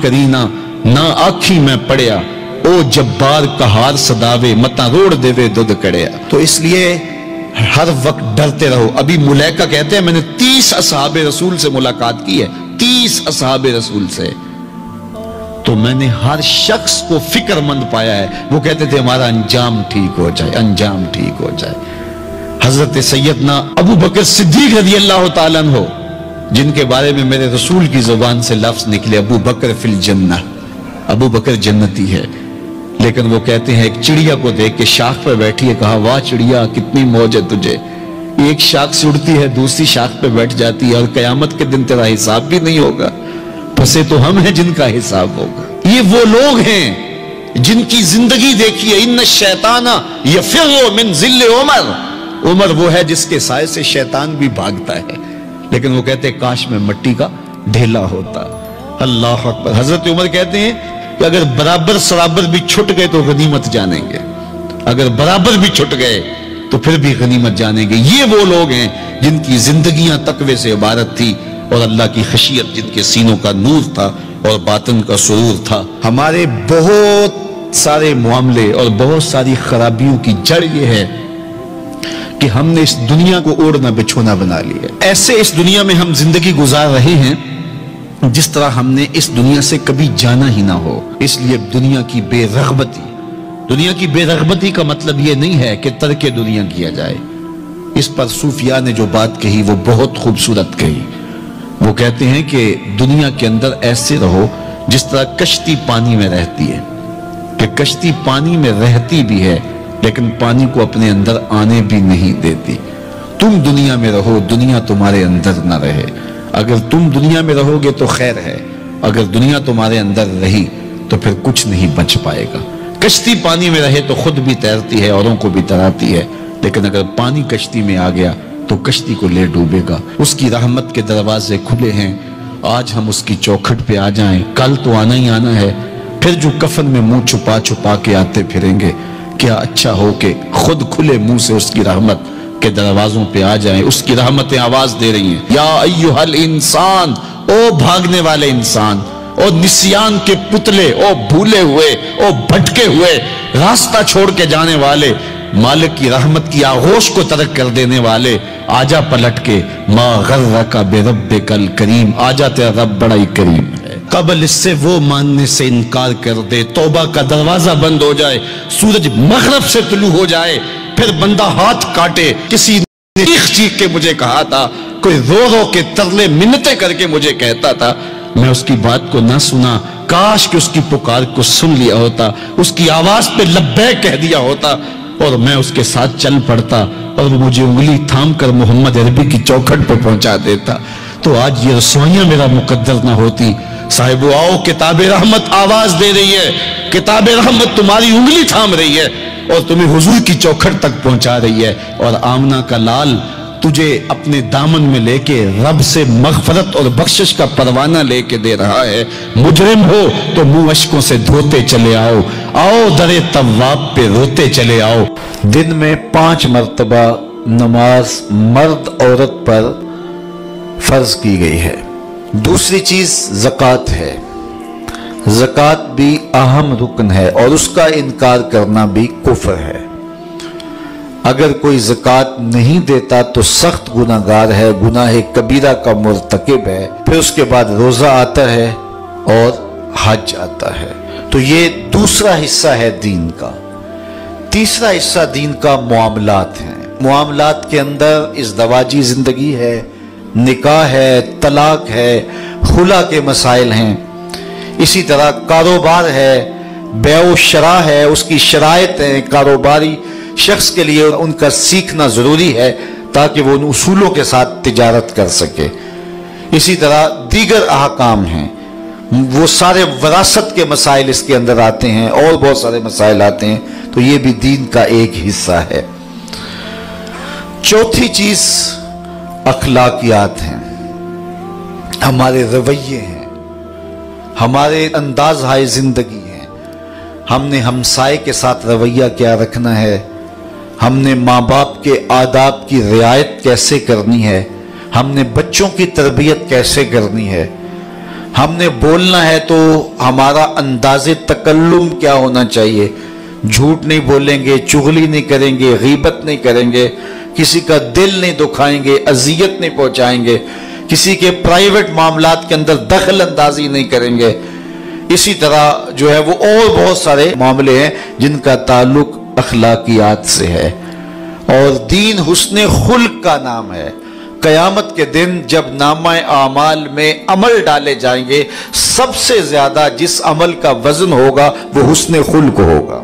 करीना ना आखी मैं पढ़िया ओ जब्बार कहार सदावे मता रोड़ देवे दुध कड़िया। तो इसलिए हर वक्त डरते रहो। अभी मुलैका कहते हैं मैंने 30 असहाबे रसूल से मुलाकात की है, 30 असहाबे रसूल से, तो मैंने हर शख्स को फिक्रमंद पाया है। वो कहते थे हमारा अंजाम ठीक हो जाए, अंजाम ठीक हो जाए। हजरत सैयदना अबू बकर सिद्दीक रज़ियल्लाहु ताला अन्हु, जिनके बारे में मेरे रसूल की जुबान से लफ्ज निकले अबू बकर फिल जन्नह, अबू बकर जन्नती है। लेकिन वो कहते हैं एक चिड़िया को देख के शाख पर बैठी है, कहा वाह चिड़िया कितनी मौज है तुझे, एक शाख से उड़ती है दूसरी शाख पे बैठ जाती है और कयामत के दिन तेरा हिसाब भी नहीं होगा, फंसे तो हम हैं जिनका हिसाब होगा। ये वो लोग हैं जिनकी जिंदगी देखिए, इन्न शैताना यफिर्रु मिन ज़िल्ल उमर, उमर वो है जिसके साए से शैतान भी भागता है। लेकिन वो कहते हैं काश में मिट्टी का ढेला होता। अल्लाह अकबर। हजरत उमर कहते हैं कि अगर बराबर सराबर भी छुट गए तो गनीमत जानेंगे, अगर बराबर भी छुट गए तो फिर भी गनीमत जानेंगे। ये वो लोग हैं जिनकी जिंदगियां तकवे से इबारत थी और अल्लाह की खशियत जिनके सीनों का नूर था और बातन का सुरूर था। हमारे बहुत सारे मामले और बहुत सारी खराबियों की जड़ ये है कि हमने इस दुनिया को ओढ़ना बिछोना बना लिया। ऐसे इस दुनिया में हम जिंदगी गुजार रहे हैं जिस तरह हमने इस दुनिया से कभी जाना ही ना हो। इसलिए दुनिया की बेरग़बती, दुनिया की बेरग़बती का मतलब यह नहीं है कि तर्क दुनिया किया जाए। इस पर सूफिया ने जो बात कही वो बहुत खूबसूरत कही। वो कहते हैं कि दुनिया के अंदर ऐसे रहो जिस तरह कश्ती पानी में रहती है, कि कश्ती पानी में रहती भी है लेकिन पानी को अपने अंदर आने भी नहीं देती। तुम दुनिया में रहो, दुनिया तुम्हारे अंदर ना रहे। अगर तुम दुनिया में रहोगे तो खैर है, अगर दुनिया तुम्हारे अंदर रही तो फिर कुछ नहीं बच पाएगा। कश्ती पानी में रहे तो खुद भी तैरती है, औरों को भी तैराती है, लेकिन अगर पानी कश्ती में आ गया तो कश्ती को ले डूबेगा। उसकी रहमत के दरवाजे खुले हैं, आज हम उसकी चौखट पे आ जाएं, कल तो आना ही आना है। फिर जो कफन में मुंह छुपा छुपा के आते फिरेंगे, क्या अच्छा हो कि खुद खुले मुंह से उसकी रहमत के दरवाजों पे आ जाएं। उसकी रहमतें आवाज दे रही हैं, या अय्युहल इंसान, ओ भागने वाले इंसान, ओ निस्यान के पुतले, ओ भूले हुए, ओ भटके हुए, रास्ता छोड़ के जाने वाले, मालिक की रहमत की आगोश को तर्क कर देने वाले, आजा पलट के, मा गर्रका बिरब्बिकल करीम, आजा तेरा रब बड़ा ही करीम है। कबल इससे वो मानने से इनकार कर दे, तौबा का दरवाजा बंद हो जाए, सूरज मगरब से तुलू हो जाए, फिर बंदा हाथ काटे। किसी ने चीख के मुझे कहा था, कोई रो रो के तरले मिन्नतें करके मुझे कहता था, मैं उसकी बात को ना सुना, काश कि उसकी पुकार को सुन लिया होता, उसकी आवाज पे लब्बैक कह दिया होता और मैं उसके साथ चल पड़ता और वो मुझे उंगली थाम कर मोहम्मद अरबी की चौखट पर पहुंचा देता, तो आज ये रसोइयां मेरा मुकद्दर ना होती। साहिबो आओ, किताब रहमत आवाज दे रही है, किताब रहमत तुम्हारी उंगली थाम रही है और तुम्हें हुजूर की चौखट तक पहुंचा रही है। और आमना का लाल तुझे अपने दामन में लेके रब से मगफरत और बख्शिश का परवाना लेके दे रहा है। मुजरिम हो तो मुंह अश्कों से धोते चले आओ, आओ दरे तव्वाब पे रोते चले आओ। दिन में 5 मर्तबा नमाज मर्द औरत पर फर्ज की गई है। दूसरी चीज ज़कात है। ज़कात भी अहम रुकन है और उसका इनकार करना भी कुफ्र है। अगर कोई ज़कात नहीं देता तो सख्त गुनाहगार है, गुनाह कबीरा का मुर्तकिब है। फिर उसके बाद रोज़ा आता है और हज आता है। तो ये दूसरा हिस्सा है दीन का। तीसरा हिस्सा दीन का मामलात है। मामलात के अंदर इज़दवाजी ज़िंदगी है, निकाह है, तलाक है, खुला के मसाइल हैं। इसी तरह कारोबार है, बेओ शरा है, उसकी शराइत है। कारोबारी शख्स के लिए उनका सीखना ज़रूरी है ताकि वो उन उसूलों के साथ तिजारत कर सके। इसी तरह दीगर अहकाम हैं, वो सारे वरासत के मसाइल इसके अंदर आते हैं और बहुत सारे मसाइल आते हैं। तो ये भी दीन का एक हिस्सा है। चौथी चीज़ अखलाकियात हैं, हमारे रवैये हैं, हमारे अंदाज हाय ज़िंदगी है। हमने हमसाए के साथ रवैया क्या रखना है, हमने माँ बाप के आदाब की रियायत कैसे करनी है, हमने बच्चों की तरबियत कैसे करनी है, ہم نے بولنا ہے تو ہمارا انداز تکلم کیا ہونا چاہیے؟ جھوٹ نہیں بولیں گے، چغلی نہیں کریں گے، غیبت نہیں کریں گے، کسی کا دل نہیں دکھائیں گے، اذیت نہیں پہنچائیں گے، کسی کے پرائیویٹ معاملات کے اندر دخل اندازی نہیں کریں گے۔ اسی طرح جو ہے وہ اور بہت سارے معاملے ہیں جن کا تعلق اخلاقیات سے ہے، اور دین حسن خلق کا نام ہے۔ قیامت کے دن جب نامہ اعمال میں عمل ڈالے جائیں گے، سب سے زیادہ جس عمل کا وزن ہوگا وہ حسن خلق ہوگا۔